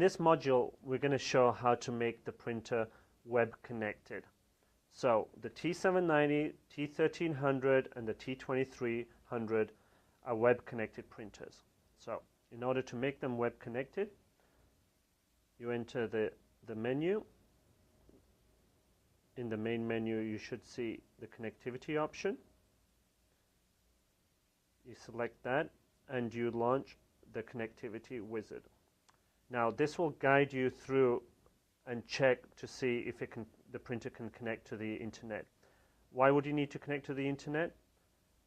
this module, we're going to show how to make the printer web connected. So the T790, T1300, and the T2300 are web connected printers. So in order to make them web connected, you enter the menu. In the main menu, you should see the connectivity option. You select that and you launch the connectivity wizard. Now this will guide you through and check to see if the printer can connect to the internet. Why would you need to connect to the internet?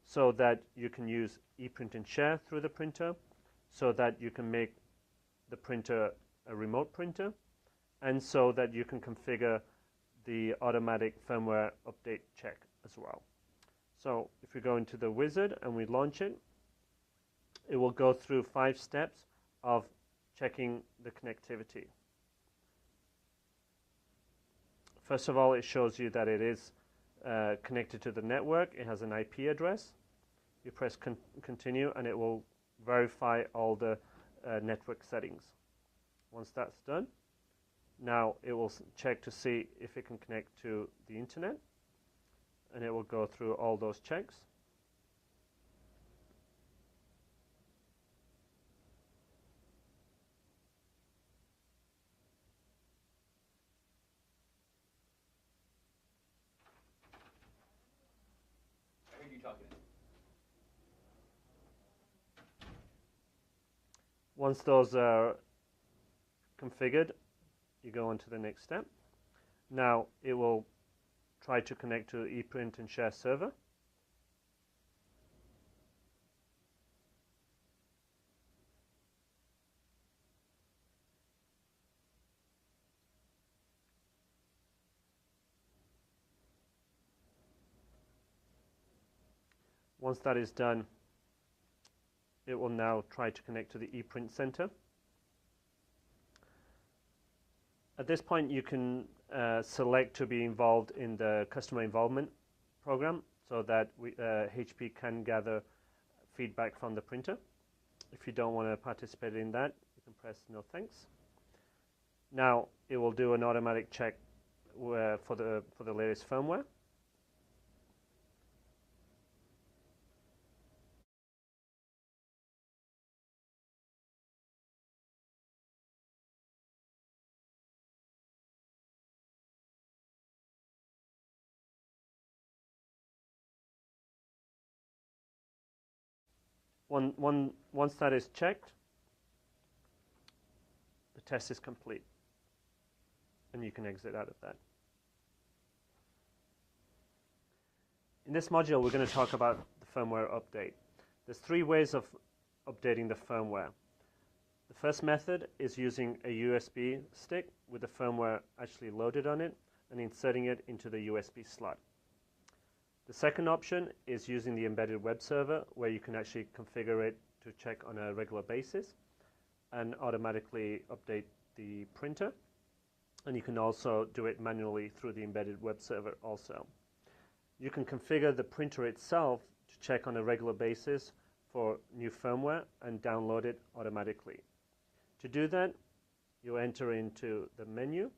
So that you can use ePrint and share through the printer, so that you can make the printer a remote printer, and so that you can configure the automatic firmware update check as well. So if we go into the wizard and we launch it, it will go through 5 steps of checking the connectivity. First of all, it shows you that it is connected to the network. It has an IP address. You press continue and it will verify all the network settings. Once that's done, now it will check to see if it can connect to the internet, and it will go through all those checks. I heard you talking. Once those are configured, you go on to the next step. Now it will try to connect to the ePrint and share server. Once that is done, it will now try to connect to the ePrint center. At this point, you can select to be involved in the customer involvement program so that HP can gather feedback from the printer. If you don't want to participate in that, you can press no thanks. Now it will do an automatic check for the latest firmware. Once that is checked, the test is complete, and you can exit out of that. In this module, we're going to talk about the firmware update. There's 3 ways of updating the firmware. The first method is using a USB stick with the firmware actually loaded on it and inserting it into the USB slot. The second option is using the embedded web server, where you can actually configure it to check on a regular basis and automatically update the printer. And you can also do it manually through the embedded web server also. You can configure the printer itself to check on a regular basis for new firmware and download it automatically. To do that, you enter into the menu,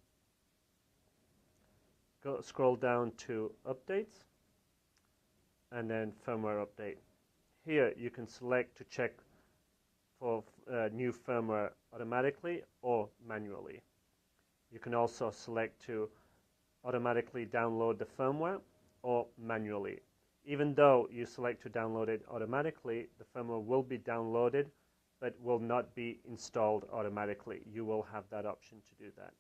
scroll down to Updates, and then Firmware Update. Here you can select to check for new firmware automatically or manually. You can also select to automatically download the firmware or manually. Even though you select to download it automatically, the firmware will be downloaded but will not be installed automatically. You will have that option to do that.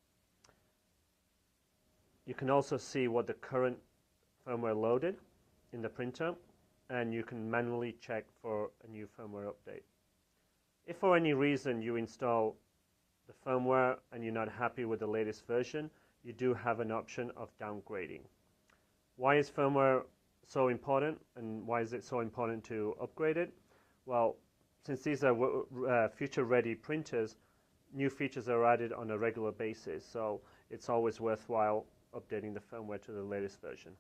You can also see what the current firmware loaded in the printer, and you can manually check for a new firmware update. If for any reason you install the firmware and you're not happy with the latest version, you do have an option of downgrading. Why is firmware so important, and why is it so important to upgrade it? Well, since these are future-ready printers, new features are added on a regular basis, so it's always worthwhile updating the firmware to the latest version.